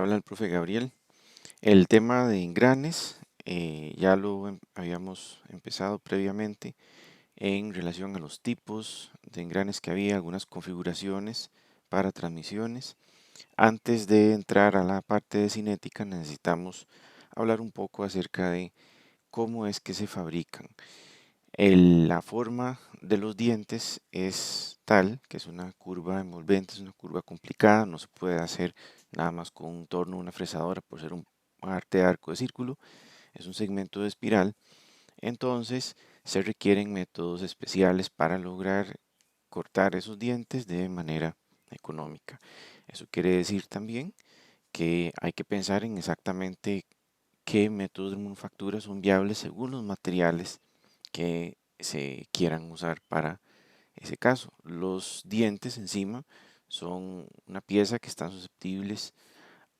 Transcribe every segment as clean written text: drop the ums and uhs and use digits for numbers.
Habla el profe Gabriel. El tema de engranes ya lo habíamos empezado previamente en relación a los tipos de engranes que había, algunas configuraciones para transmisiones. Antes de entrar a la parte de cinética necesitamos hablar un poco acerca de cómo es que se fabrican. La forma de los dientes es tal que es una curva envolvente, es una curva complicada, no se puede hacer nada más con un torno o una fresadora por ser un arte de arco de círculo, es un segmento de espiral, entonces se requieren métodos especiales para lograr cortar esos dientes de manera económica. Eso quiere decir también que hay que pensar en exactamente qué métodos de manufactura son viables según los materiales que se quieran usar para ese caso. Los dientes encima son una pieza que están susceptibles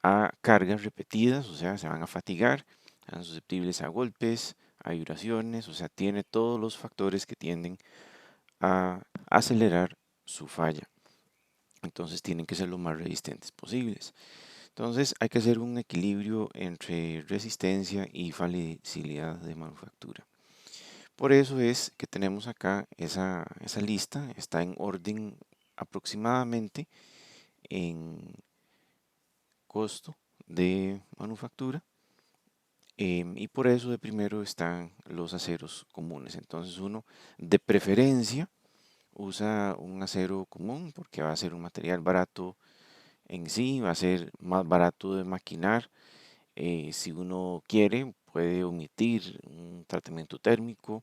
a cargas repetidas, o sea, se van a fatigar, están susceptibles a golpes, a vibraciones, o sea, tiene todos los factores que tienden a acelerar su falla. Entonces tienen que ser lo más resistentes posibles. Entonces hay que hacer un equilibrio entre resistencia y facilidad de manufactura. Por eso es que tenemos acá esa lista, está en orden aproximadamente en costo de manufactura, y por eso de primero están los aceros comunes. Entonces uno de preferencia usa un acero común porque va a ser un material barato en sí, va a ser más barato de maquinar. Si uno quiere puede omitir un tratamiento térmico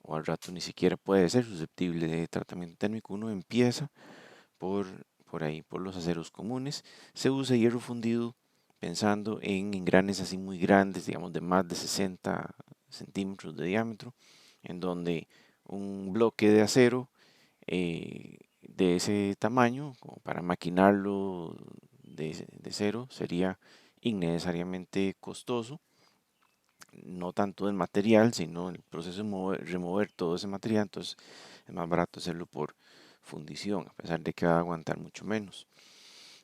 o al rato ni siquiera puede ser susceptible de tratamiento térmico. Uno empieza por, por ahí, por los aceros comunes. Se usa hierro fundido pensando en engranes así muy grandes, digamos de más de 60 centímetros de diámetro, en donde un bloque de acero de ese tamaño, como para maquinarlo de cero, sería innecesariamente costoso, no tanto del material, sino el proceso de remover todo ese material, entonces es más barato hacerlo por fundición, a pesar de que va a aguantar mucho menos.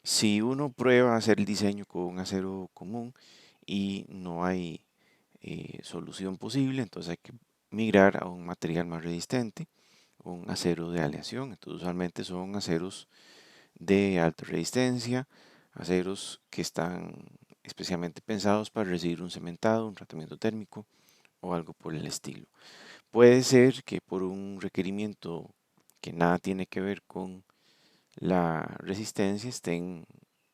Si uno prueba hacer el diseño con un acero común y no hay solución posible, entonces hay que migrar a un material más resistente, un acero de aleación. Entonces usualmente son aceros de alta resistencia, aceros que están especialmente pensados para recibir un cementado, un tratamiento térmico o algo por el estilo. Puede ser que por un requerimiento que nada tiene que ver con la resistencia estén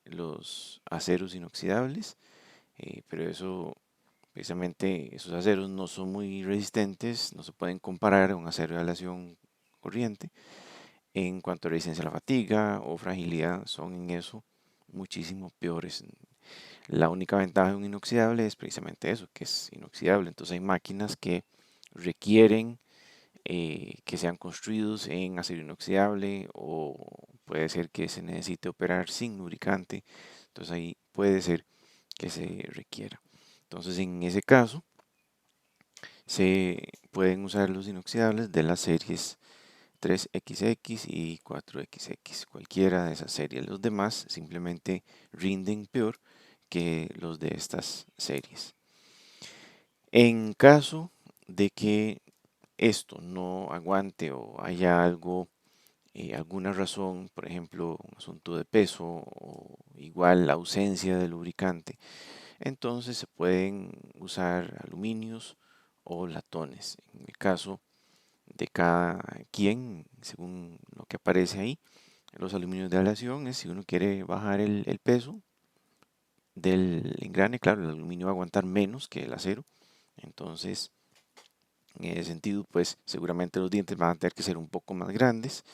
los aceros inoxidables, pero eso precisamente esos aceros no son muy resistentes, no se pueden comparar a un acero de aleación corriente. En cuanto a resistencia a la fatiga o fragilidad, son en eso muchísimo peores. La única ventaja de un inoxidable es precisamente eso, que es inoxidable. Entonces hay máquinas que requieren que sean construidos en acero inoxidable o puede ser que se necesite operar sin lubricante. Entonces ahí puede ser que se requiera. Entonces en ese caso se pueden usar los inoxidables de las series 3XX y 4XX, cualquiera de esas series. Los demás simplemente rinden peor que los de estas series. En caso de que esto no aguante o haya algo, alguna razón, por ejemplo, un asunto de peso o igual la ausencia de lubricante, entonces se pueden usar aluminios o latones. En el caso de cada quien, según lo que aparece ahí, los aluminios de aleación es si uno quiere bajar el peso del engrane, claro, el aluminio va a aguantar menos que el acero, entonces en ese sentido, pues seguramente los dientes van a tener que ser un poco más grandes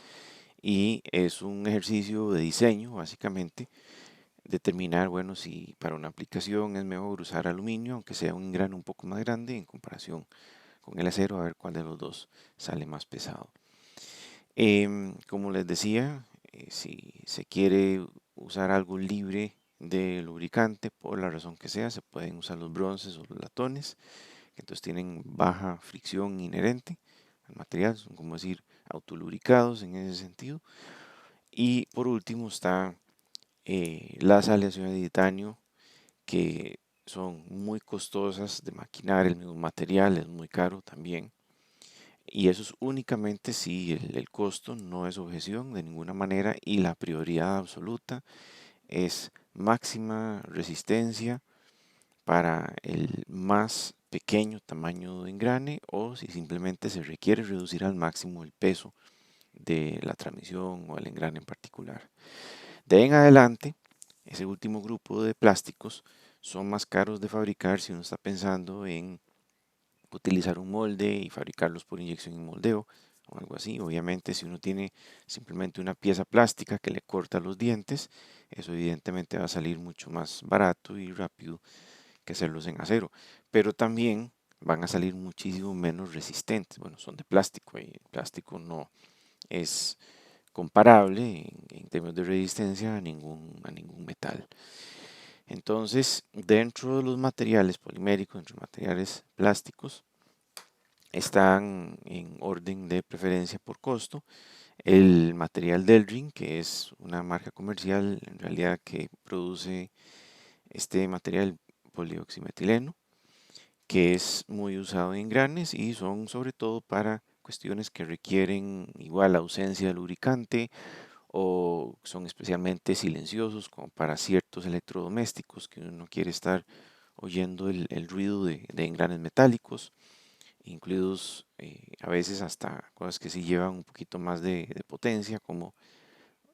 y es un ejercicio de diseño, básicamente, determinar, bueno, si para una aplicación es mejor usar aluminio, aunque sea un engrane un poco más grande en comparación con el acero, a ver cuál de los dos sale más pesado. Como les decía, si se quiere usar algo libre de lubricante, por la razón que sea, se pueden usar los bronces o los latones, que entonces tienen baja fricción inherente al material, son como decir autolubricados en ese sentido. Y por último está las aleaciones de titanio, que son muy costosas de maquinar, el mismo material es muy caro también. Y eso es únicamente si el costo no es objeción de ninguna manera y la prioridad absoluta es máxima resistencia para el más pequeño tamaño de engrane o si simplemente se requiere reducir al máximo el peso de la transmisión o el engrane en particular. De ahí en adelante, ese último grupo de plásticos son más caros de fabricar si uno está pensando en utilizar un molde y fabricarlos por inyección y moldeo o algo así. Obviamente, si uno tiene simplemente una pieza plástica que le corta los dientes, eso evidentemente va a salir mucho más barato y rápido que hacerlos en acero. Pero también van a salir muchísimo menos resistentes. Bueno, son de plástico y el plástico no es comparable en términos de resistencia a ningún metal. Entonces, dentro de los materiales poliméricos, dentro de materiales plásticos, están en orden de preferencia por costo el material Delrin, que es una marca comercial en realidad que produce este material polioximetileno, que es muy usado en engranes y son sobre todo para cuestiones que requieren igual ausencia de lubricante o son especialmente silenciosos como para ciertos electrodomésticos que uno no quiere estar oyendo el ruido de engranes metálicos, incluidos a veces hasta cosas que sí llevan un poquito más de potencia, como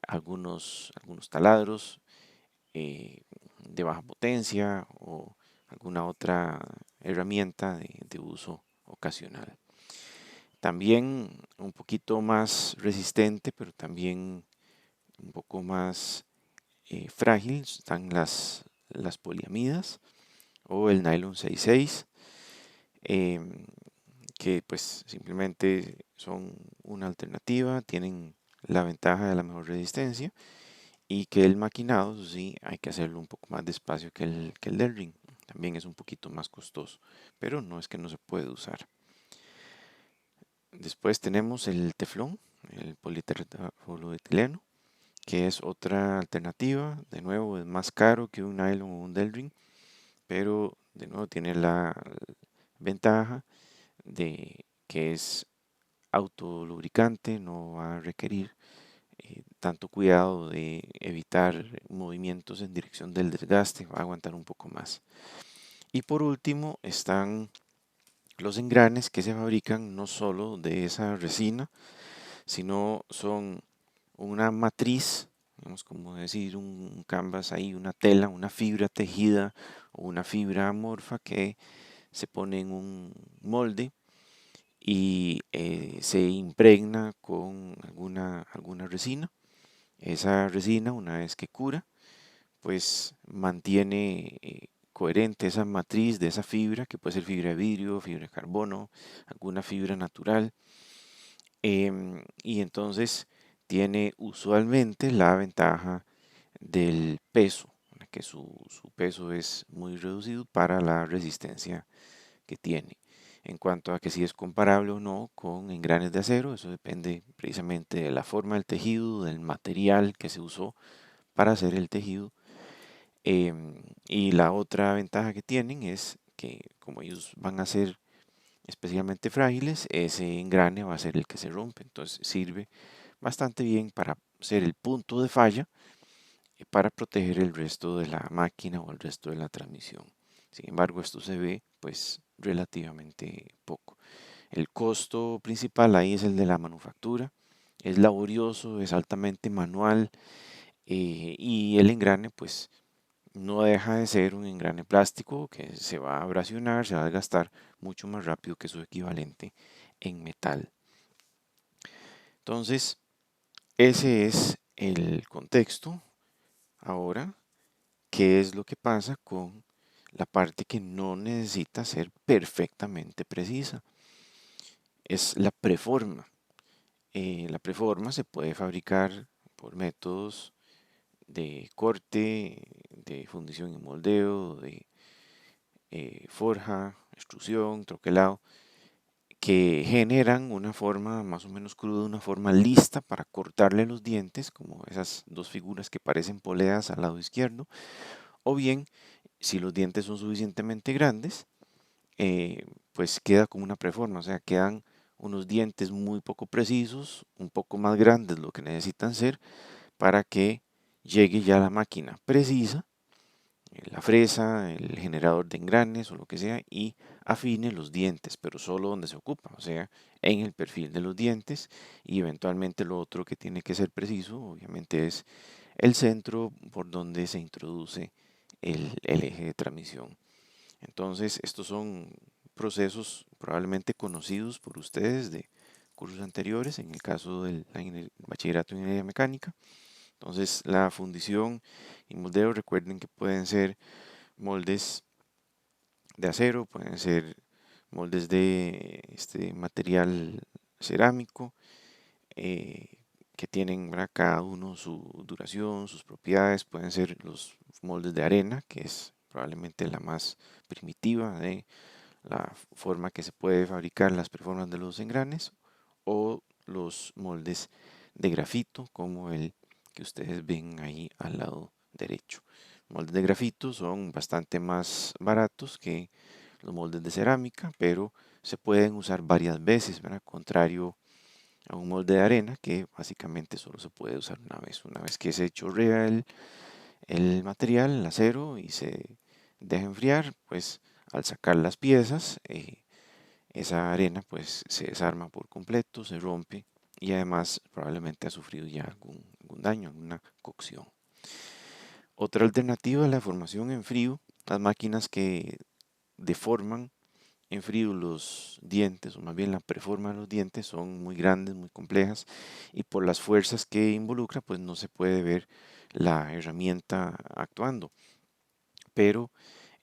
algunos taladros de baja potencia o alguna otra herramienta de uso ocasional. También un poquito más resistente, pero también un poco más frágil están las poliamidas o el nylon 66, em, que pues simplemente son una alternativa, tienen la ventaja de la mejor resistencia y que el maquinado, eso sí, hay que hacerlo un poco más despacio que el del ring. También es un poquito más costoso, pero no es que no se puede usar. Después tenemos el teflón, el polietileno, que es otra alternativa. De nuevo, es más caro que un nylon o un Delrin, pero de nuevo tiene la ventaja de que es autolubricante, no va a requerir tanto cuidado de evitar movimientos en dirección del desgaste, va a aguantar un poco más. Y por último están los engranes que se fabrican no solo de esa resina, sino son una matriz, vamos como decir un canvas ahí, una tela, una fibra tejida o una fibra amorfa que se pone en un molde y se impregna con alguna resina. Esa resina, una vez que cura, pues mantiene coherente esa matriz de esa fibra, que puede ser fibra de vidrio, fibra de carbono, alguna fibra natural. Y entonces tiene usualmente la ventaja del peso, que su peso es muy reducido para la resistencia que tiene. En cuanto a que si es comparable o no con engranes de acero, eso depende precisamente de la forma del tejido, del material que se usó para hacer el tejido. Y la otra ventaja que tienen es que como ellos van a ser especialmente frágiles, ese engrane va a ser el que se rompe. Entonces sirve bastante bien para ser el punto de falla para proteger el resto de la máquina o el resto de la transmisión. Sin embargo, esto se ve pues relativamente poco. El costo principal ahí es el de la manufactura. Es laborioso, es altamente manual y el engrane pues no deja de ser un engrane plástico que se va a abrasionar, se va a desgastar mucho más rápido que su equivalente en metal. Entonces, ese es el contexto. Ahora, ¿qué es lo que pasa con la parte que no necesita ser perfectamente precisa? Es la preforma. La preforma se puede fabricar por métodos de corte, de fundición y moldeo, de forja, extrusión, troquelado, que generan una forma más o menos cruda, una forma lista para cortarle los dientes, como esas dos figuras que parecen poleas al lado izquierdo, o bien si los dientes son suficientemente grandes, pues queda como una preforma, o sea, quedan unos dientes muy poco precisos, un poco más grandes lo que necesitan ser para que llegue ya la máquina precisa, la fresa, el generador de engranes o lo que sea, y afine los dientes, pero solo donde se ocupa, o sea, en el perfil de los dientes, y eventualmente lo otro que tiene que ser preciso, obviamente, es el centro por donde se introduce el eje de transmisión. Entonces, estos son procesos probablemente conocidos por ustedes de cursos anteriores, en el caso del bachillerato en ingeniería mecánica. Entonces, la fundición y moldeo, recuerden que pueden ser moldes de acero, pueden ser moldes de este material cerámico, eh, que tienen, ¿verdad?, cada uno su duración, sus propiedades. Pueden ser los moldes de arena, que es probablemente la más primitiva de la forma que se puede fabricar las preformas de los engranes, o los moldes de grafito, como el que ustedes ven ahí al lado derecho. Moldes de grafito son bastante más baratos que los moldes de cerámica, pero se pueden usar varias veces, ¿verdad? Contrario a un molde de arena que básicamente solo se puede usar una vez. Una vez que se chorrea el material, el acero, y se deja enfriar, pues al sacar las piezas, esa arena pues se desarma por completo, se rompe, y además probablemente ha sufrido ya algún daño, alguna cocción. Otra alternativa es la formación en frío, las máquinas que deforman en frío los dientes, o más bien la preforma de los dientes, son muy grandes, muy complejas, y por las fuerzas que involucra, pues no se puede ver la herramienta actuando. Pero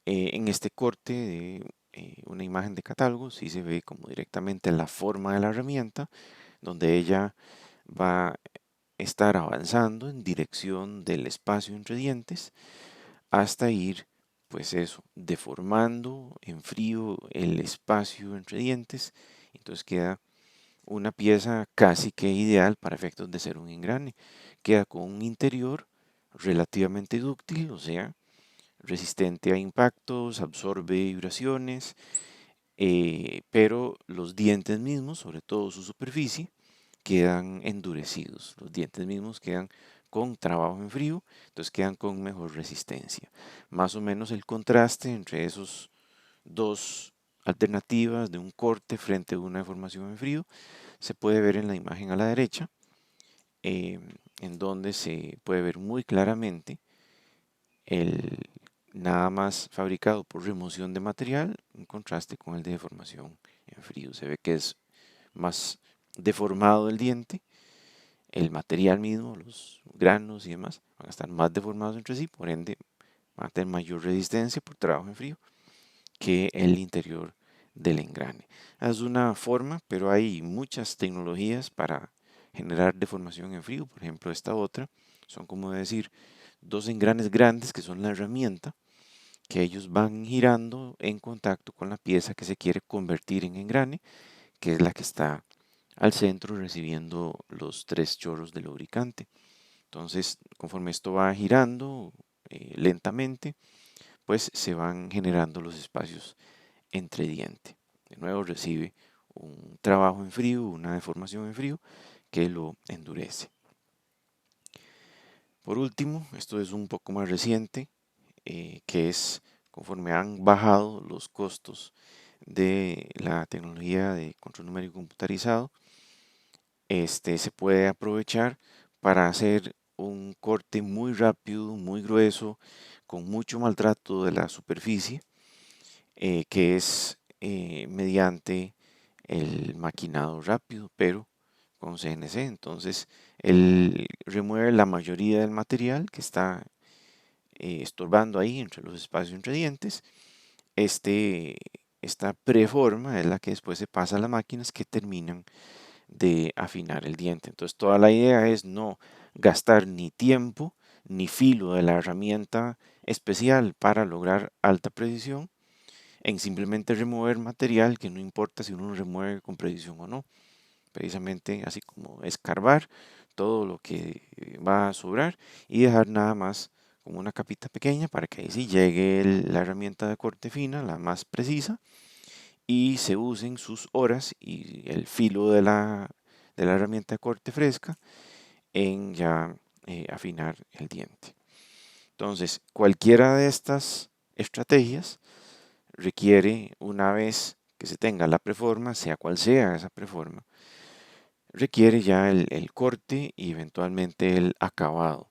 en este corte de una imagen de catálogo sí se ve como directamente la forma de la herramienta, donde ella va a estar avanzando en dirección del espacio entre dientes hasta ir, pues eso, deformando en frío el espacio entre dientes. Entonces queda una pieza casi que ideal para efectos de ser un engrane. Queda con un interior relativamente dúctil, o sea, resistente a impactos, absorbe vibraciones, pero los dientes mismos, sobre todo su superficie, quedan endurecidos. Los dientes mismos quedan con trabajo en frío, entonces quedan con mejor resistencia. Más o menos el contraste entre esos dos alternativas de un corte frente a una deformación en frío se puede ver en la imagen a la derecha, eh, en donde se puede ver muy claramente el nada más fabricado por remoción de material en contraste con el de deformación en frío. Se ve que es más deformado el diente, el material mismo, los granos y demás van a estar más deformados entre sí, por ende van a tener mayor resistencia por trabajo en frío que el interior del engrane. Es una forma, pero hay muchas tecnologías para generar deformación en frío. Por ejemplo, esta otra son, como decir, dos engranes grandes que son la herramienta, que ellos van girando en contacto con la pieza que se quiere convertir en engrane, que es la que está al centro recibiendo los tres chorros de lubricante. Entonces, conforme esto va girando lentamente, pues se van generando los espacios entre diente. De nuevo recibe un trabajo en frío, una deformación en frío que lo endurece. Por último, esto es un poco más reciente, que es conforme han bajado los costos de la tecnología de control numérico computarizado, se puede aprovechar para hacer un corte muy rápido, muy grueso, con mucho maltrato de la superficie, que es mediante el maquinado rápido, pero con CNC. Entonces, él remueve la mayoría del material que está estorbando ahí entre los espacios entre dientes. Este, esta preforma es la que después se pasa a las máquinas que terminan de afinar el diente. Entonces, toda la idea es no gastar ni tiempo ni filo de la herramienta especial para lograr alta precisión en simplemente remover material que no importa si uno lo remueve con precisión o no. Precisamente así como escarbar todo lo que va a sobrar y dejar nada más como una capita pequeña para que ahí sí llegue la herramienta de corte fina, la más precisa, y se usen sus horas y el filo de la herramienta de corte fresca en ya afinar el diente. Entonces, cualquiera de estas estrategias requiere, una vez que se tenga la preforma, sea cual sea esa preforma, requiere ya el corte y eventualmente el acabado.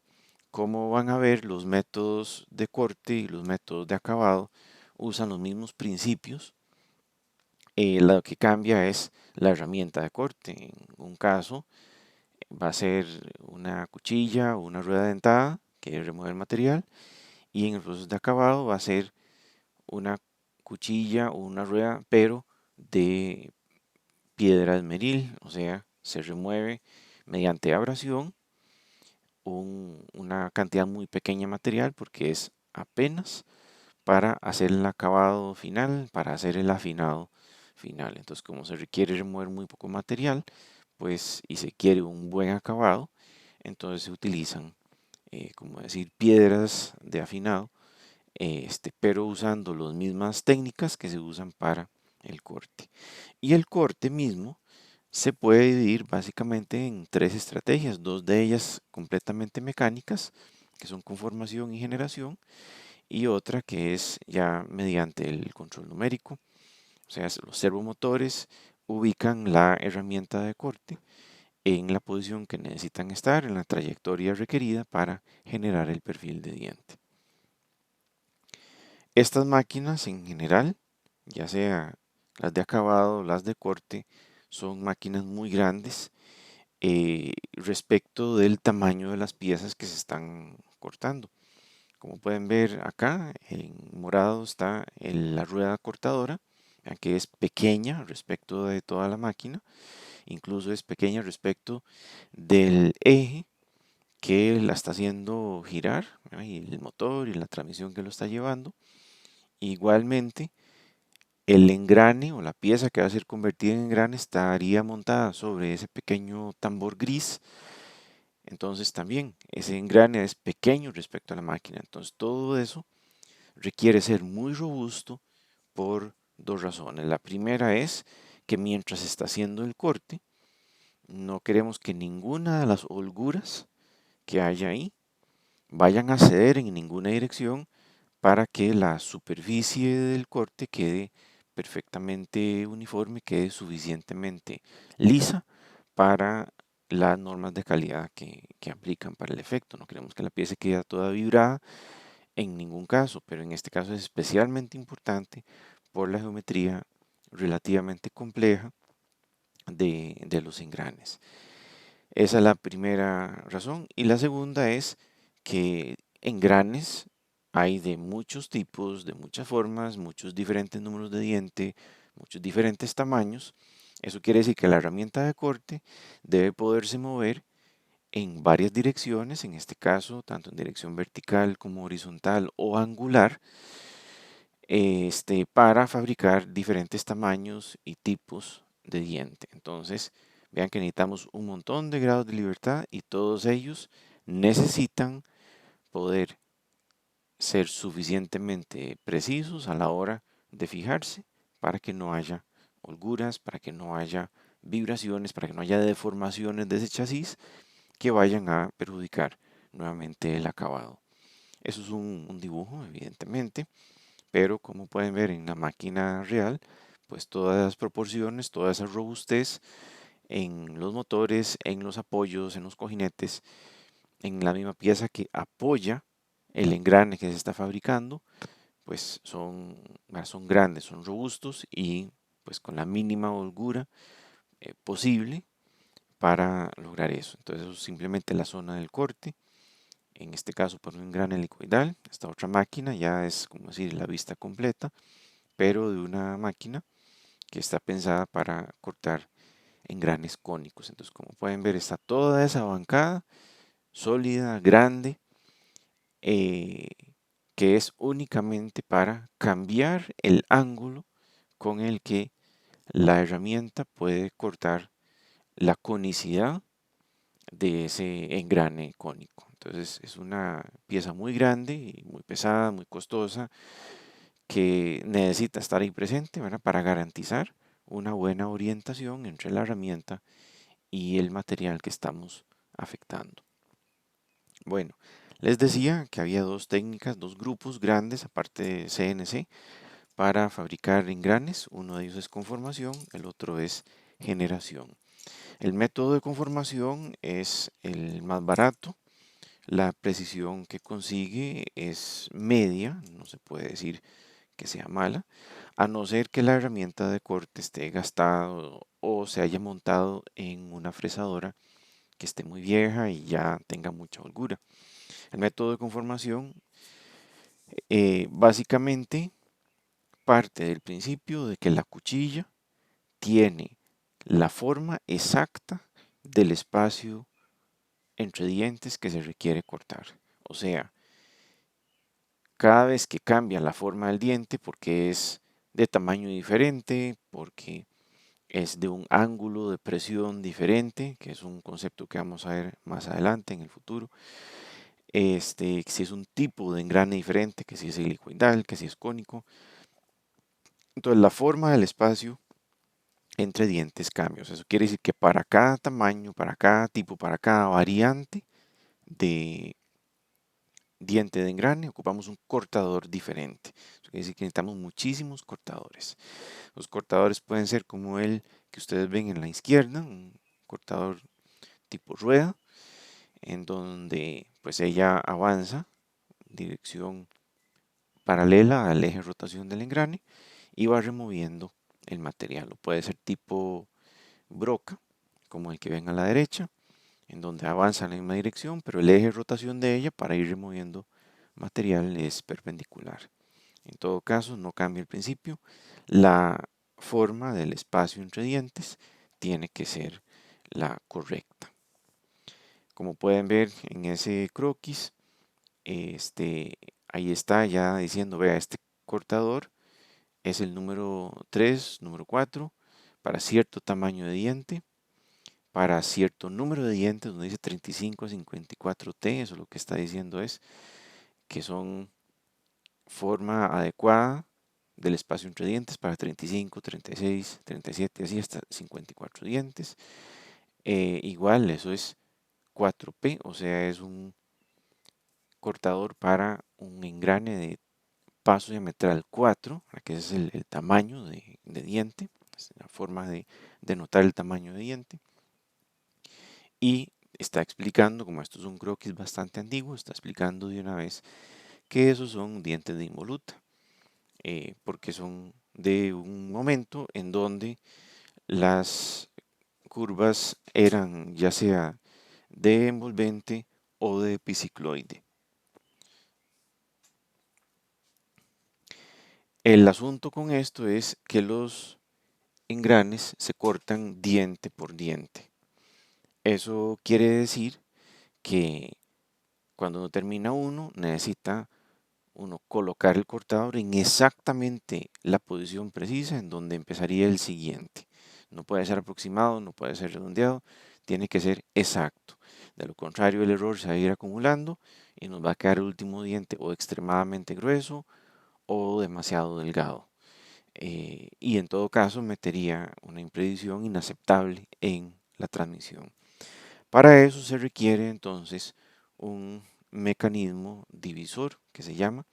Como van a ver, los métodos de corte y los métodos de acabado usan los mismos principios. Lo que cambia es la herramienta de corte. En un caso va a ser una cuchilla o una rueda dentada que remueve el material, y en el proceso de acabado va a ser una cuchilla o una rueda, pero de piedra de esmeril, o sea, se remueve mediante abrasión una cantidad muy pequeña de material porque es apenas para hacer el acabado final, para hacer el afinado final. Entonces, como se requiere remover muy poco material, pues, y se quiere un buen acabado, entonces se utilizan, como decir, piedras de afinado, pero usando las mismas técnicas que se usan para el corte. Y el corte mismo se puede dividir básicamente en tres estrategias, dos de ellas completamente mecánicas, que son conformación y generación, y otra que es ya mediante el control numérico, o sea, los servomotores ubican la herramienta de corte en la posición que necesitan estar, en la trayectoria requerida para generar el perfil de diente. Estas máquinas en general, ya sea las de acabado o las de corte, son máquinas muy grandes respecto del tamaño de las piezas que se están cortando. Como pueden ver acá, en morado está la rueda cortadora, que es pequeña respecto de toda la máquina, incluso es pequeña respecto del eje que la está haciendo girar, y el motor y la transmisión que lo está llevando. Igualmente, el engrane o la pieza que va a ser convertida en engrane estaría montada sobre ese pequeño tambor gris. Entonces también ese engrane es pequeño respecto a la máquina. Entonces todo eso requiere ser muy robusto por dos razones. La primera es que mientras se está haciendo el corte, no queremos que ninguna de las holguras que haya ahí vayan a ceder en ninguna dirección para que la superficie del corte quede perfectamente uniforme, quede suficientemente lisa para las normas de calidad que aplican para el efecto. No queremos que la pieza quede toda vibrada en ningún caso, pero en este caso es especialmente importante por la geometría relativamente compleja de los engranes. Esa es la primera razón. Y la segunda es que engranes hay de muchos tipos, de muchas formas, muchos diferentes números de diente, muchos diferentes tamaños. Eso quiere decir que la herramienta de corte debe poderse mover en varias direcciones, en este caso tanto en dirección vertical como horizontal o angular, para fabricar diferentes tamaños y tipos de diente. Entonces, vean que necesitamos un montón de grados de libertad y todos ellos necesitan poder ser suficientemente precisos a la hora de fijarse para que no haya holguras, para que no haya vibraciones, para que no haya deformaciones de ese chasis que vayan a perjudicar nuevamente el acabado. Eso es un dibujo, evidentemente, pero como pueden ver en la máquina real, pues todas las proporciones, toda esa robustez en los motores, en los apoyos, en los cojinetes, en la misma pieza que apoya el engrane que se está fabricando, pues son grandes, son robustos y pues con la mínima holgura posible para lograr eso. Entonces eso es simplemente la zona del corte. En este caso por un engrane helicoidal. Esta otra máquina ya es como decir la vista completa, pero de una máquina que está pensada para cortar engranes cónicos. Entonces, como pueden ver, está toda esa bancada sólida, grande, eh, que es únicamente para cambiar el ángulo con el que la herramienta puede cortar la conicidad de ese engrane cónico. Entonces es una pieza muy grande y muy pesada, muy costosa, que necesita estar ahí presente, ¿verdad? Para garantizar una buena orientación entre la herramienta y el material que estamos afectando. Bueno, les decía que había dos técnicas, dos grupos grandes, aparte de CNC, para fabricar engranes. Uno de ellos es conformación, el otro es generación. El método de conformación es el más barato. La precisión que consigue es media, no se puede decir que sea mala, a no ser que la herramienta de corte esté gastada o se haya montado en una fresadora que esté muy vieja y ya tenga mucha holgura. El método de conformación básicamente parte del principio de que la cuchilla tiene la forma exacta del espacio entre dientes que se requiere cortar. O sea, cada vez que cambia la forma del diente, porque es de tamaño diferente, porque es de un ángulo de presión diferente, que es un concepto que vamos a ver más adelante en el futuro. Si es un tipo de engrane diferente, que si es helicoidal, que si es cónico. Entonces la forma del espacio entre dientes cambia. Eso quiere decir que para cada tamaño, para cada tipo, para cada variante de diente de engrane, ocupamos un cortador diferente. Eso quiere decir que necesitamos muchísimos cortadores. Los cortadores pueden ser como el que ustedes ven en la izquierda, un cortador tipo rueda, en donde pues ella avanza en dirección paralela al eje de rotación del engrane y va removiendo el material. O puede ser tipo broca, como el que ven a la derecha, en donde avanza en la misma dirección, pero el eje de rotación de ella para ir removiendo material es perpendicular. En todo caso, no cambia el principio. La forma del espacio entre dientes tiene que ser la correcta. Como pueden ver en ese croquis, ahí está ya diciendo, vea, este cortador es el número 3, número 4, para cierto tamaño de diente, para cierto número de dientes, donde dice 35 a 54T, eso lo que está diciendo es que son forma adecuada del espacio entre dientes para 35, 36, 37, así hasta 54 dientes. Igual, eso es 4P, o sea, es un cortador para un engrane de paso diametral 4, que es el tamaño de diente, es la forma de denotar el tamaño de diente. Y está explicando, como esto es un croquis bastante antiguo, está explicando de una vez que esos son dientes de involuta, porque son de un momento en donde las curvas eran ya sea de envolvente o de epicicloide. El asunto con esto es que los engranes se cortan diente por diente. Eso quiere decir que cuando uno termina uno, necesita uno colocar el cortador en exactamente la posición precisa en donde empezaría el siguiente. No puede ser aproximado, no puede ser redondeado, tiene que ser exacto. De lo contrario, el error se va a ir acumulando y nos va a quedar el último diente o extremadamente grueso o demasiado delgado. Y en todo caso metería una imprecisión inaceptable en la transmisión. Para eso se requiere entonces un mecanismo divisor que se llama,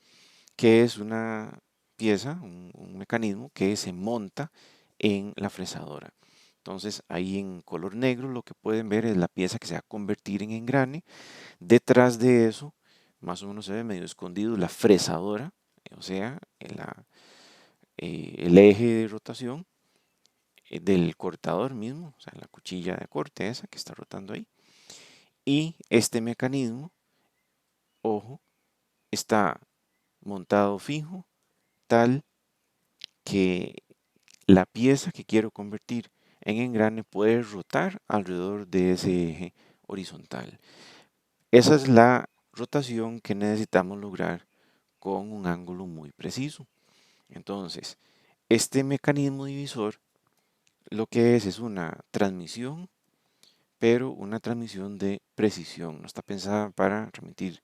que es una pieza, un mecanismo que se monta en la fresadora. Entonces ahí en color negro lo que pueden ver es la pieza que se va a convertir en engrane. Detrás de eso, más o menos se ve medio escondido la fresadora, o sea, el eje de rotación del cortador mismo, o sea, la cuchilla de corte esa que está rotando ahí. Y este mecanismo, ojo, está montado fijo, tal que la pieza que quiero convertir en engrane puede rotar alrededor de ese eje horizontal. Esa es la rotación que necesitamos lograr con un ángulo muy preciso. Entonces, este mecanismo divisor lo que es una transmisión pero una transmisión de precisión. No está pensada para transmitir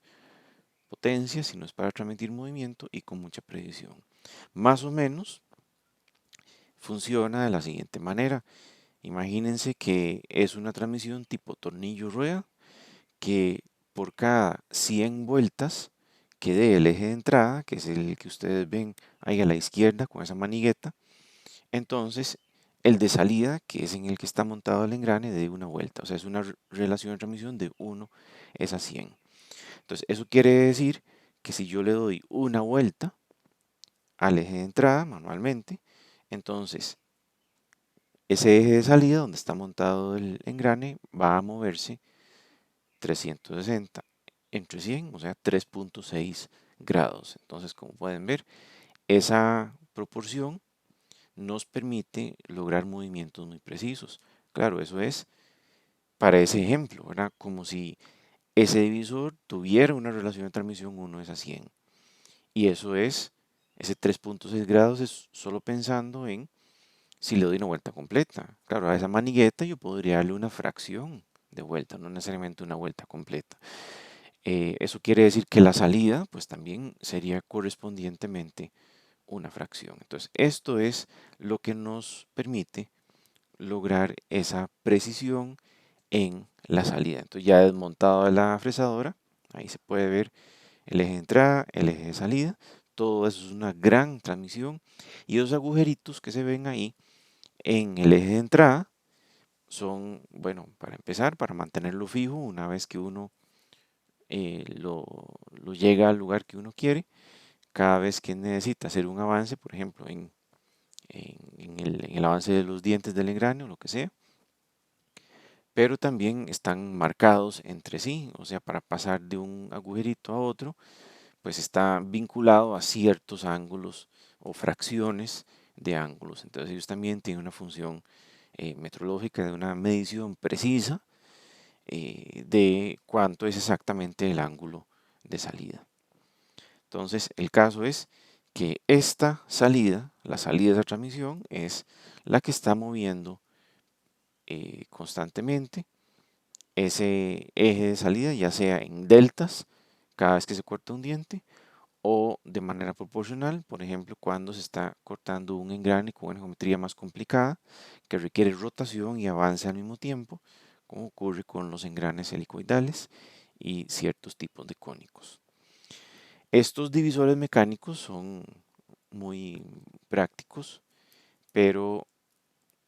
potencia, sino es para transmitir movimiento y con mucha precisión. Más o menos funciona de la siguiente manera. Imagínense que es una transmisión tipo tornillo-rueda que por cada 100 vueltas que dé el eje de entrada, que es el que ustedes ven ahí a la izquierda con esa manigueta, entonces el de salida, que es en el que está montado el engrane, dé una vuelta. O sea, es una relación de transmisión de 1 es a 100. Entonces, eso quiere decir que si yo le doy una vuelta al eje de entrada manualmente, entonces ese eje de salida donde está montado el engrane va a moverse 360 entre 100, o sea, 3.6 grados. Entonces, como pueden ver, esa proporción nos permite lograr movimientos muy precisos. Claro, eso es para ese ejemplo, ¿verdad? Como si ese divisor tuviera una relación de transmisión 1 es a 100. Y eso es, ese 3.6 grados es solo pensando en si le doy una vuelta completa. Claro, a esa manigueta yo podría darle una fracción de vuelta, no necesariamente una vuelta completa. Eso quiere decir que la salida, pues también sería correspondientemente una fracción. Entonces, esto es lo que nos permite lograr esa precisión en la salida. Entonces, ya desmontado la fresadora, ahí se puede ver el eje de entrada, el eje de salida. Todo eso es una gran transmisión. Y esos agujeritos que se ven ahí en el eje de entrada son, bueno, para empezar, para mantenerlo fijo una vez que uno lo llega al lugar que uno quiere. Cada vez que necesita hacer un avance, por ejemplo, en el avance de los dientes del engrane o lo que sea, pero también están marcados entre sí, o sea, para pasar de un agujerito a otro, pues está vinculado a ciertos ángulos o fracciones de ángulos. Entonces ellos también tienen una función metrológica de una medición precisa de cuánto es exactamente el ángulo de salida. Entonces el caso es que esta salida, la salida de esa transmisión, es la que está moviendo constantemente ese eje de salida, ya sea en deltas cada vez que se corta un diente o de manera proporcional, por ejemplo, cuando se está cortando un engrane con una geometría más complicada que requiere rotación y avance al mismo tiempo, como ocurre con los engranes helicoidales y ciertos tipos de cónicos. Estos divisores mecánicos son muy prácticos, pero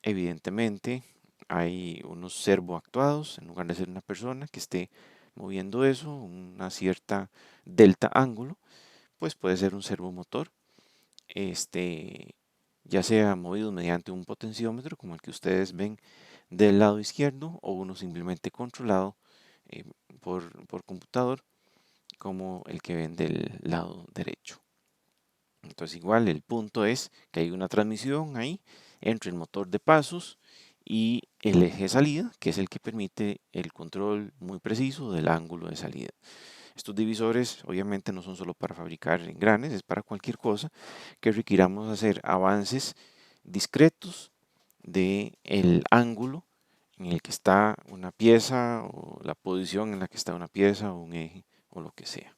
evidentemente hay unos servoactuados, en lugar de ser una persona que esté moviendo eso, una cierta delta ángulo, pues puede ser un servomotor, este, ya sea movido mediante un potenciómetro como el que ustedes ven del lado izquierdo o uno simplemente controlado eh, por computador como el que ven del lado derecho. Entonces igual el punto es que hay una transmisión ahí entre el motor de pasos y el eje de salida, que es el que permite el control muy preciso del ángulo de salida. Estos divisores obviamente no son solo para fabricar engranes, es para cualquier cosa que requiramos hacer avances discretos de el ángulo en el que está una pieza o la posición en la que está una pieza o un eje o lo que sea.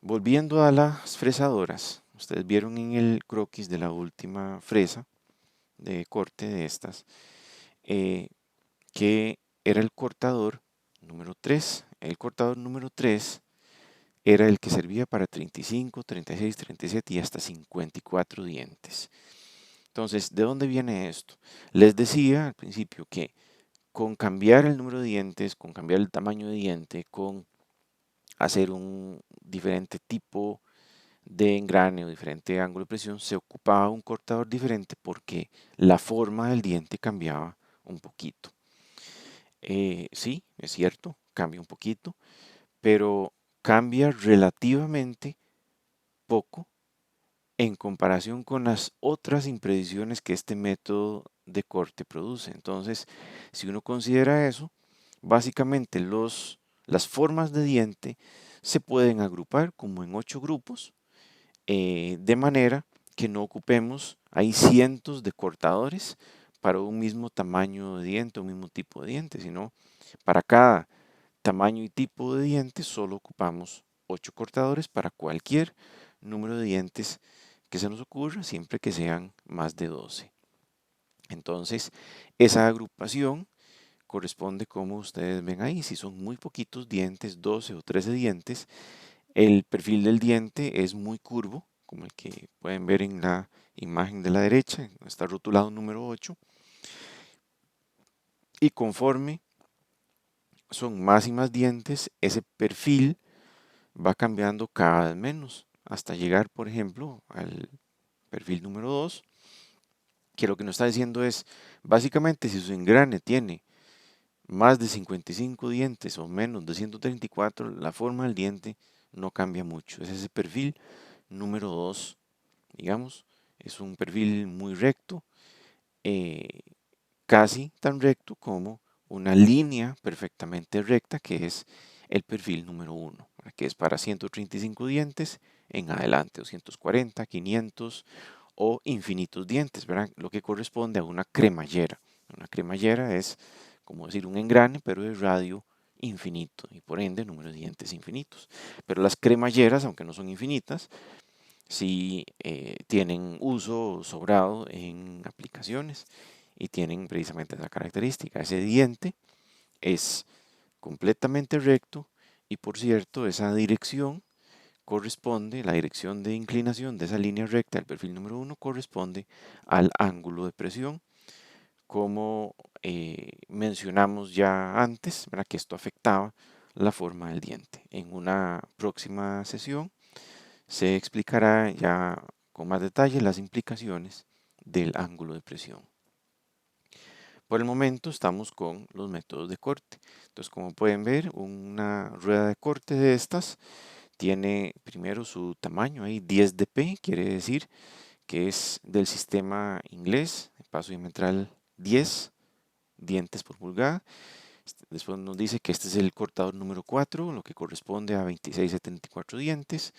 Volviendo a las fresadoras, ustedes vieron en el croquis de la última fresa de corte de estas eh, que era el cortador número 3. El cortador número 3 era el que servía para 35, 36, 37 y hasta 54 dientes. Entonces, ¿de dónde viene esto? Les decía al principio que con cambiar el número de dientes, con cambiar el tamaño de diente, con hacer un diferente tipo de engrane o diferente ángulo de presión, se ocupaba un cortador diferente porque la forma del diente cambiaba un poquito. Sí, es cierto, cambia un poquito, pero cambia relativamente poco en comparación con las otras imprecisiones que este método de corte produce. Entonces, si uno considera eso, básicamente las formas de diente se pueden agrupar como en 8 grupos, de manera que no ocupemos, hay cientos de cortadores para un mismo tamaño de diente, un mismo tipo de diente, sino para cada tamaño y tipo de diente solo ocupamos 8 cortadores para cualquier número de dientes que se nos ocurra, siempre que sean más de 12. Entonces, esa agrupación corresponde como ustedes ven ahí. Si son muy poquitos dientes, 12 o 13 dientes, el perfil del diente es muy curvo, como el que pueden ver en la imagen de la derecha, está rotulado número 8, y conforme son más y más dientes, ese perfil va cambiando cada vez menos, hasta llegar, por ejemplo, al perfil número 2, que lo que nos está diciendo es, básicamente, si su engrane tiene más de 55 dientes o menos de 134, la forma del diente no cambia mucho. Es ese perfil número 2, digamos, es un perfil muy recto, eh, casi tan recto como una línea perfectamente recta, que es el perfil número 1, que es para 135 dientes en adelante, 240, 500 o infinitos dientes, ¿verdad? Lo que corresponde a una cremallera. Una cremallera es como decir un engrane, pero de radio infinito y por ende número de dientes infinitos. Pero las cremalleras, aunque no son infinitas, sí tienen uso sobrado en aplicaciones y tienen precisamente esa característica. Ese diente es completamente recto y por cierto esa dirección corresponde, la dirección de inclinación de esa línea recta del perfil número 1 corresponde al ángulo de presión, como mencionamos ya antes, ¿verdad? Que esto afectaba la forma del diente. En una próxima sesión se explicará ya con más detalle las implicaciones del ángulo de presión. Por el momento estamos con los métodos de corte. Entonces, como pueden ver, una rueda de corte de estas tiene primero su tamaño, ahí 10 dp, quiere decir que es del sistema inglés, paso diametral 10 dientes por pulgada. Después nos dice que este es el cortador número 4, lo que corresponde a 26,74 dientes.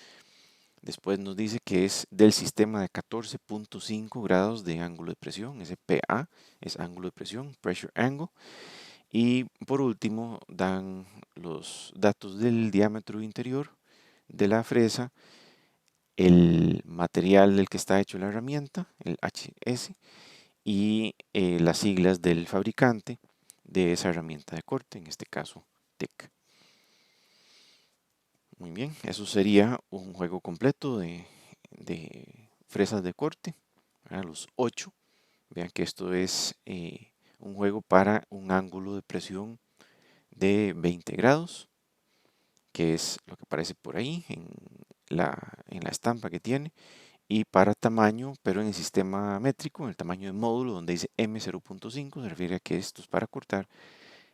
Después nos dice que es del sistema de 14,5 grados de ángulo de presión, ese PA es ángulo de presión, pressure angle. Y por último dan los datos del diámetro interior de la fresa, el material del que está hecho la herramienta, el HS, y las siglas del fabricante de esa herramienta de corte, en este caso TEC. Muy bien, eso sería un juego completo de fresas de corte, a los 8. Vean que esto es un juego para un ángulo de presión de 20 grados, que es lo que aparece por ahí en la estampa que tiene, y para tamaño, pero en el sistema métrico, en el tamaño de módulo, donde dice M0.5, se refiere a que esto es para cortar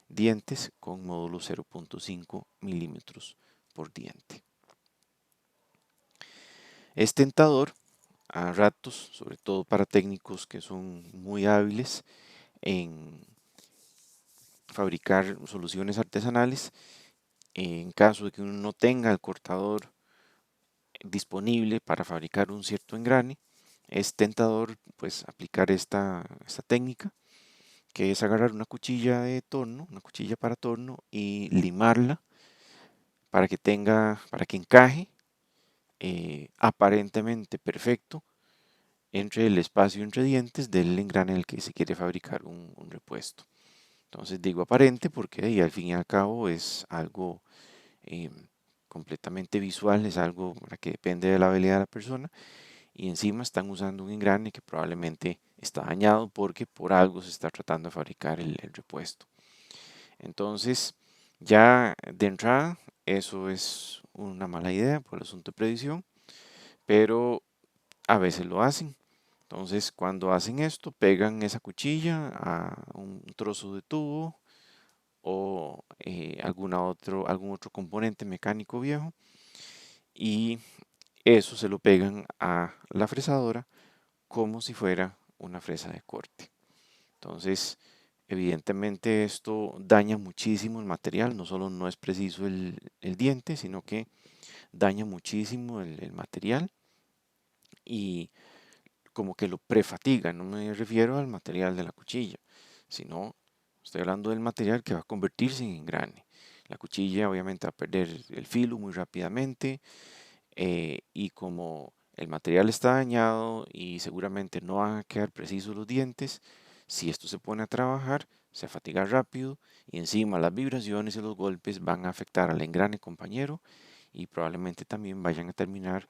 dientes con módulo 0.5 milímetros por diente. Es tentador a ratos, sobre todo para técnicos que son muy hábiles en fabricar soluciones artesanales, en caso de que uno no tenga el cortador disponible para fabricar un cierto engrane, es tentador pues aplicar esta técnica, que es agarrar una cuchilla de torno, una cuchilla para torno y limarla para que encaje aparentemente perfecto entre el espacio entre dientes del engrane en el que se quiere fabricar un repuesto. Entonces digo aparente porque al fin y al cabo es algo eh, completamente visual, es algo que depende de la habilidad de la persona y encima están usando un engrane que probablemente está dañado porque por algo se está tratando de fabricar el repuesto. Entonces, ya de entrada, eso es una mala idea por el asunto de previsión, pero a veces lo hacen. Entonces, cuando hacen esto, pegan esa cuchilla a un trozo de tubo o algún otro componente mecánico viejo y eso se lo pegan a la fresadora como si fuera una fresa de corte. Entonces, evidentemente esto daña muchísimo el material, no solo no es preciso el diente, sino que daña muchísimo el material y como que lo prefatiga. No me refiero al material de la cuchilla, sino estoy hablando del material que va a convertirse en engrane. La cuchilla obviamente va a perder el filo muy rápidamente, y como el material está dañado y seguramente no van a quedar precisos los dientes, si esto se pone a trabajar, se fatiga rápido y encima las vibraciones y los golpes van a afectar al engrane compañero y probablemente también vayan a terminar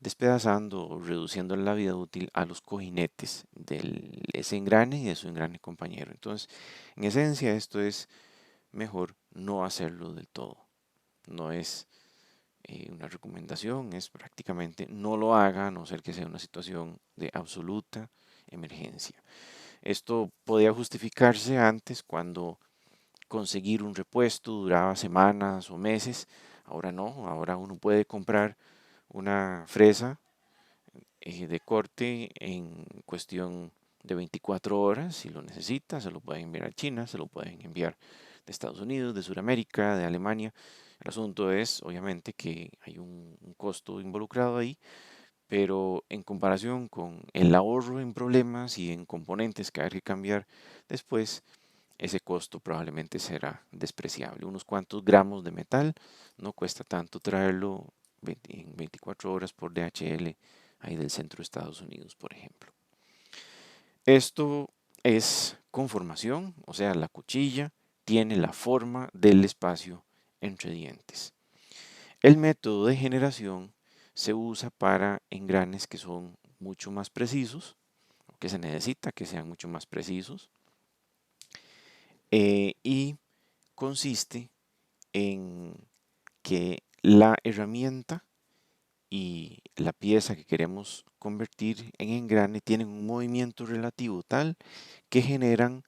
despedazando o reduciendo la vida útil a los cojinetes de ese engrane y de su engrane compañero. Entonces, en esencia, esto es mejor no hacerlo del todo. No es una recomendación, es prácticamente no lo haga a no ser que sea una situación de absoluta emergencia. Esto podía justificarse antes cuando conseguir un repuesto duraba semanas o meses. Ahora no, ahora uno puede comprar una fresa de corte en cuestión de 24 horas si lo necesita, se lo pueden enviar a China, se lo pueden enviar de Estados Unidos, de Sudamérica, de Alemania. El asunto es, obviamente, que hay un costo involucrado ahí, pero en comparación con el ahorro en problemas y en componentes que hay que cambiar después, ese costo probablemente será despreciable. Unos cuantos gramos de metal no cuesta tanto traerlo en 24 horas por DHL ahí del centro de Estados Unidos, por ejemplo. Esto es conformación, o sea, la cuchilla tiene la forma del espacio entre dientes. El método de generación se usa para engranes que son mucho más precisos, o que se necesita que sean mucho más precisos, y consiste en que la herramienta y la pieza que queremos convertir en engrane tienen un movimiento relativo tal que generan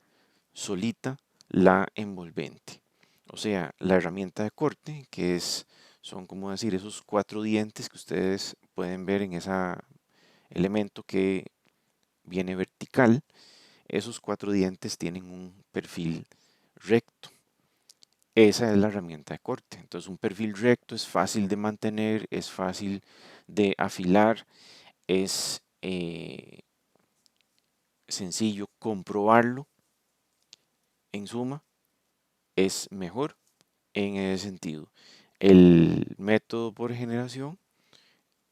solita la envolvente. O sea, la herramienta de corte, son como decir esos 4 dientes que ustedes pueden ver en ese elemento que viene vertical, esos 4 dientes tienen un perfil recto. Esa es la herramienta de corte. Entonces un perfil recto es fácil de mantener, es fácil de afilar, es sencillo comprobarlo. En suma, es mejor en ese sentido. El método por generación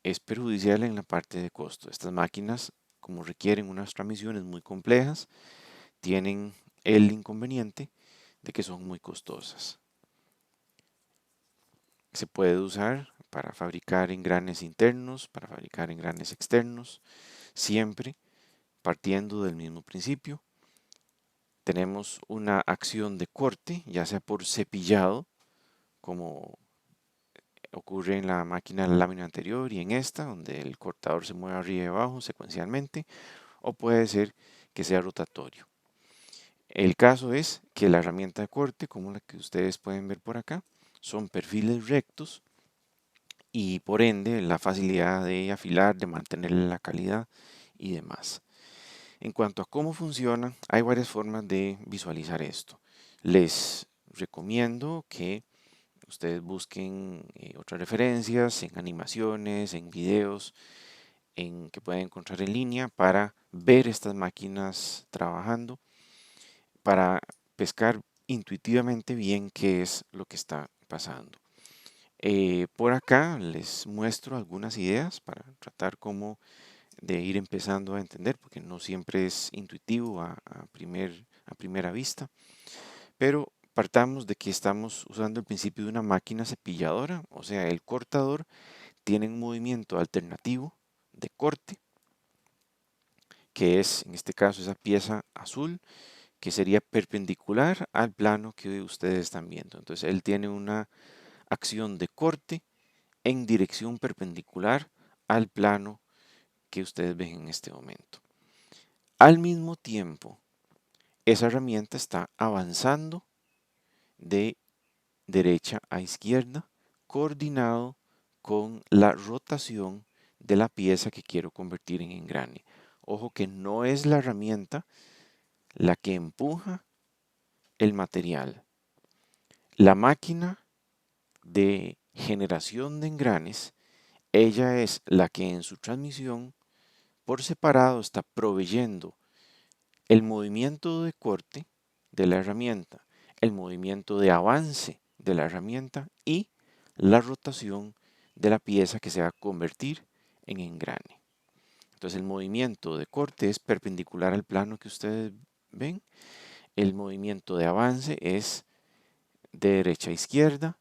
es perjudicial en la parte de costo. Estas máquinas, como requieren unas transmisiones muy complejas, tienen el inconveniente de que son muy costosas. Se puede usar para fabricar engranes internos, para fabricar engranes externos, siempre partiendo del mismo principio. Tenemos una acción de corte, ya sea por cepillado, como ocurre en la máquina de la lámina anterior y en esta, donde el cortador se mueve arriba y abajo secuencialmente, o puede ser que sea rotatorio. El caso es que la herramienta de corte, como la que ustedes pueden ver por acá, son perfiles rectos y por ende la facilidad de afilar, de mantener la calidad y demás. En cuanto a cómo funciona, hay varias formas de visualizar esto. Les recomiendo que ustedes busquen otras referencias en animaciones, en videos, en que pueden encontrar en línea para ver estas máquinas trabajando, para pescar intuitivamente bien qué es lo que está pasando. Por acá les muestro algunas ideas para tratar como de ir empezando a entender, porque no siempre es intuitivo a primera vista, pero partamos de que estamos usando el principio de una máquina cepilladora, o sea, el cortador tiene un movimiento alternativo de corte, que es en este caso esa pieza azul, que sería perpendicular al plano que ustedes están viendo. Entonces él tiene una acción de corte en dirección perpendicular al plano que ustedes ven en este momento. Al mismo tiempo, esa herramienta está avanzando de derecha a izquierda, coordinado con la rotación de la pieza que quiero convertir en engrane. Ojo que no es la herramienta la que empuja el material. La máquina de generación de engranes, ella es la que en su transmisión por separado está proveyendo el movimiento de corte de la herramienta, el movimiento de avance de la herramienta y la rotación de la pieza que se va a convertir en engrane. Entonces el movimiento de corte es perpendicular al plano que ustedes ven. El movimiento de avance es de derecha a izquierda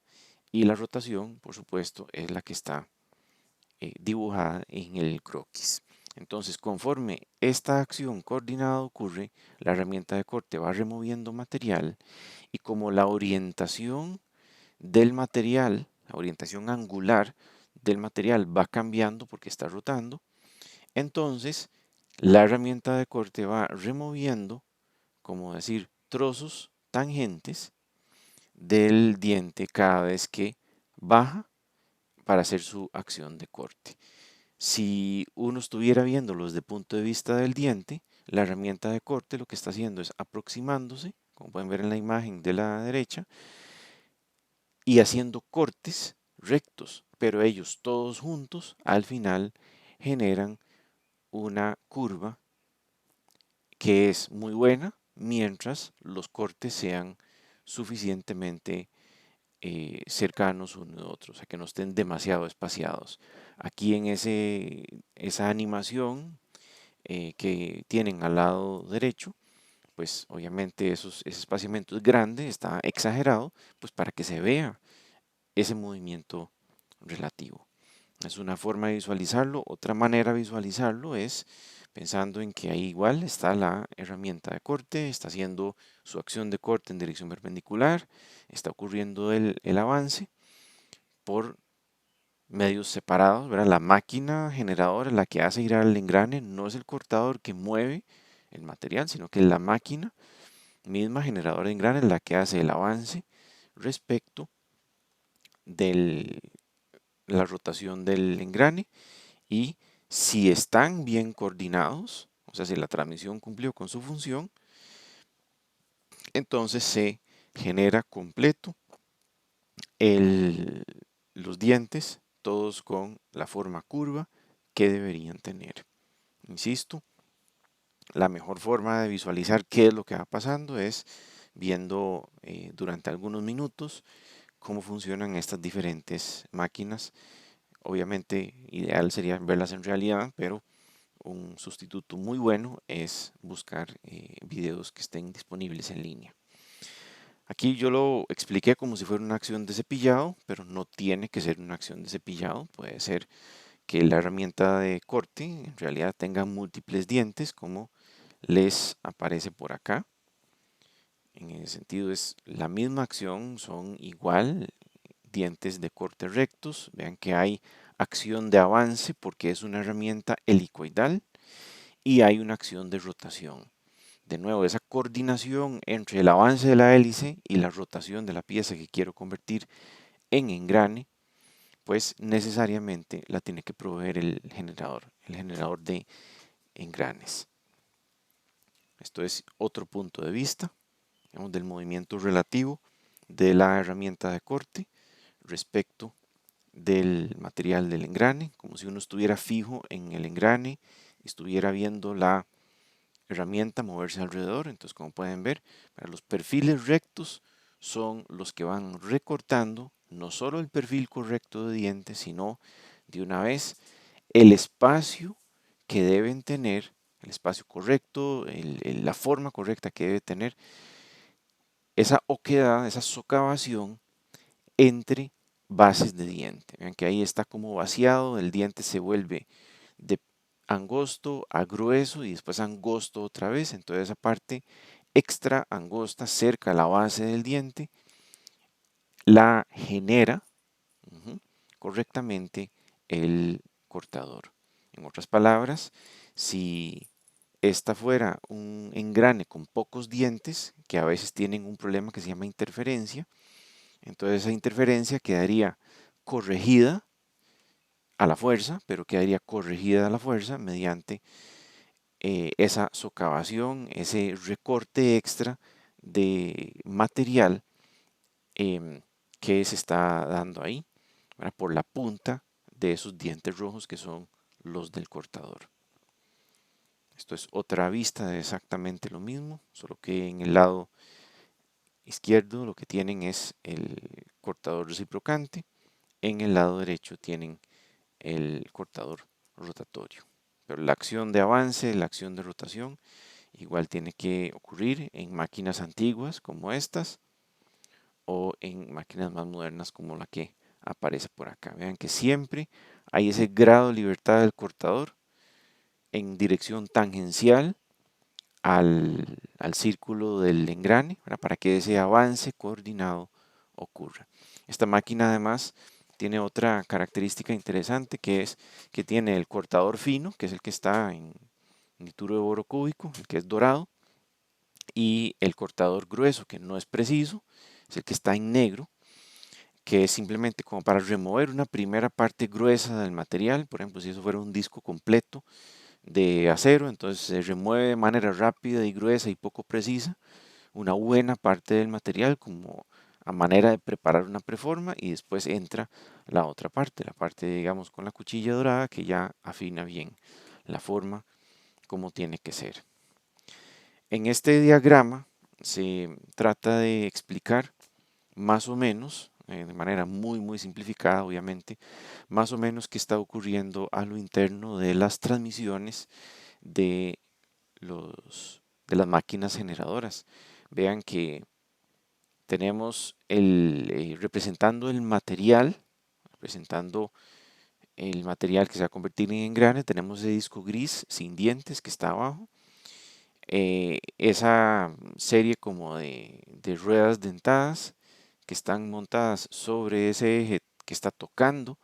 y la rotación, por supuesto, es la que está dibujada en el croquis. Entonces, conforme esta acción coordinada ocurre, la herramienta de corte va removiendo material y como la orientación del material, la orientación angular del material va cambiando porque está rotando, entonces la herramienta de corte va removiendo, como decir, trozos tangentes del diente cada vez que baja para hacer su acción de corte. Si uno estuviera viéndolo desde el punto de vista del diente, la herramienta de corte lo que está haciendo es aproximándose, como pueden ver en la imagen de la derecha, y haciendo cortes rectos, pero ellos todos juntos al final generan una curva que es muy buena mientras los cortes sean suficientemente cercanos uno de otro, o sea que no estén demasiado espaciados. Aquí en esa animación que tienen al lado derecho, pues obviamente ese espaciamiento es grande, está exagerado, pues para que se vea ese movimiento relativo. Es una forma de visualizarlo. Otra manera de visualizarlo es pensando en que ahí igual está la herramienta de corte, está haciendo su acción de corte en dirección perpendicular, está ocurriendo el avance por medios separados, ¿verdad? La máquina generadora, la que hace girar el engrane, no es el cortador que mueve el material, sino que es la máquina misma generadora de engranes la que hace el avance respecto de la rotación del engrane y si están bien coordinados, o sea, si la transmisión cumplió con su función, entonces se genera completo el, los dientes, todos con la forma curva que deberían tener. Insisto, la mejor forma de visualizar qué es lo que va pasando es viendo durante algunos minutos cómo funcionan estas diferentes máquinas. Obviamente, ideal sería verlas en realidad, pero un sustituto muy bueno es buscar videos que estén disponibles en línea. Aquí yo lo expliqué como si fuera una acción de cepillado, pero no tiene que ser una acción de cepillado. Puede ser que la herramienta de corte en realidad tenga múltiples dientes, como les aparece por acá. En ese sentido es la misma acción, son igual dientes de corte rectos. Vean que hay acción de avance porque es una herramienta helicoidal y hay una acción de rotación. De nuevo, esa coordinación entre el avance de la hélice y la rotación de la pieza que quiero convertir en engrane, pues necesariamente la tiene que proveer el generador de engranes. Esto es otro punto de vista, digamos, del movimiento relativo de la herramienta de corte respecto del material del engrane, como si uno estuviera fijo en el engrane y estuviera viendo la herramienta moverse alrededor. Entonces, como pueden ver, para los perfiles rectos son los que van recortando no solo el perfil correcto de dientes, sino de una vez el espacio que deben tener, el espacio correcto, la forma correcta que debe tener esa oquedad, esa socavación entre bases de diente. Vean que ahí está como vaciado, el diente se vuelve de angosto a grueso y después angosto otra vez. Entonces esa parte extra angosta cerca a la base del diente la genera correctamente el cortador. En otras palabras, si esta fuera un engrane con pocos dientes, que a veces tienen un problema que se llama interferencia, entonces esa interferencia quedaría corregida a la fuerza, pero quedaría corregida a la fuerza mediante esa socavación, ese recorte extra de material que se está dando ahí, ¿verdad? Por la punta de esos dientes rojos que son los del cortador. Esto es otra vista de exactamente lo mismo, solo que en el lado izquierdo lo que tienen es el cortador reciprocante, en el lado derecho tienen el cortador rotatorio. Pero la acción de avance, la acción de rotación, igual tiene que ocurrir en máquinas antiguas como estas o en máquinas más modernas como la que aparece por acá. Vean que siempre hay ese grado de libertad del cortador en dirección tangencial al círculo del engrane, ¿verdad? Para que ese avance coordinado ocurra. Esta máquina además tiene otra característica interesante, que es que tiene el cortador fino, que es el que está en nituro de boro cúbico, el que es dorado, y el cortador grueso, que no es preciso, es el que está en negro, que es simplemente como para remover una primera parte gruesa del material. Por ejemplo, si eso fuera un disco completo de acero, entonces se remueve de manera rápida y gruesa y poco precisa una buena parte del material como a manera de preparar una preforma, y después entra la parte digamos con la cuchilla dorada, que ya afina bien la forma como tiene que ser. En este diagrama se trata de explicar más o menos, de manera muy simplificada obviamente, más o menos qué está ocurriendo a lo interno de las transmisiones de de las máquinas generadoras. Vean que tenemos representando el material que se va a convertir en engrane, tenemos ese disco gris sin dientes que está abajo. Esa serie como de ruedas dentadas que están montadas sobre ese eje que está tocando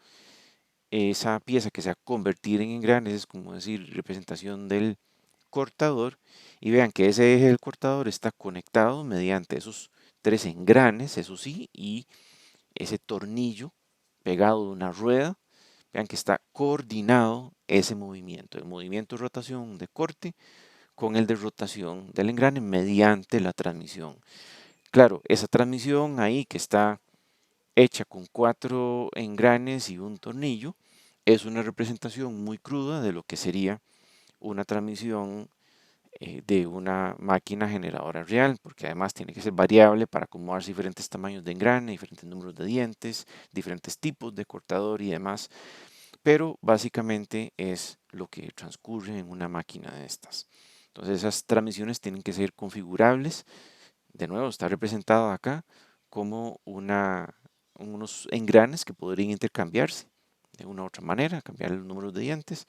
esa pieza que se va a convertir en engranes, es como decir, representación del cortador. Y vean que ese eje del cortador está conectado mediante esos tres engranes, eso sí, y ese tornillo pegado de una rueda. Vean que está coordinado ese movimiento, el movimiento de rotación de corte con el de rotación del engrane mediante la transmisión. Claro, esa transmisión ahí que está hecha con 4 engranes y un tornillo es una representación muy cruda de lo que sería una transmisión de una máquina generadora real, porque además tiene que ser variable para acomodar diferentes tamaños de engrane, diferentes números de dientes, diferentes tipos de cortador y demás, pero básicamente es lo que transcurre en una máquina de estas. Entonces esas transmisiones tienen que ser configurables. De nuevo, está representado acá como unos engranes que podrían intercambiarse de una u otra manera, cambiar los números de dientes.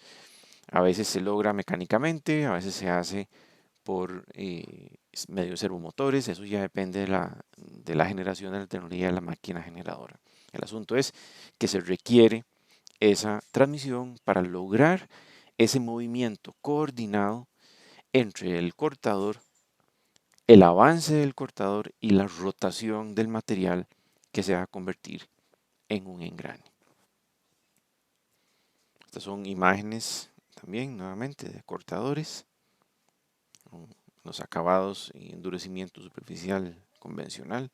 A veces se logra mecánicamente, a veces se hace por medios servomotores, eso ya depende de la generación de la tecnología de la máquina generadora. El asunto es que se requiere esa transmisión para lograr ese movimiento coordinado entre el cortador, el avance del cortador y la rotación del material que se va a convertir en un engrane. Estas son imágenes también nuevamente de cortadores, los acabados y endurecimiento superficial convencional.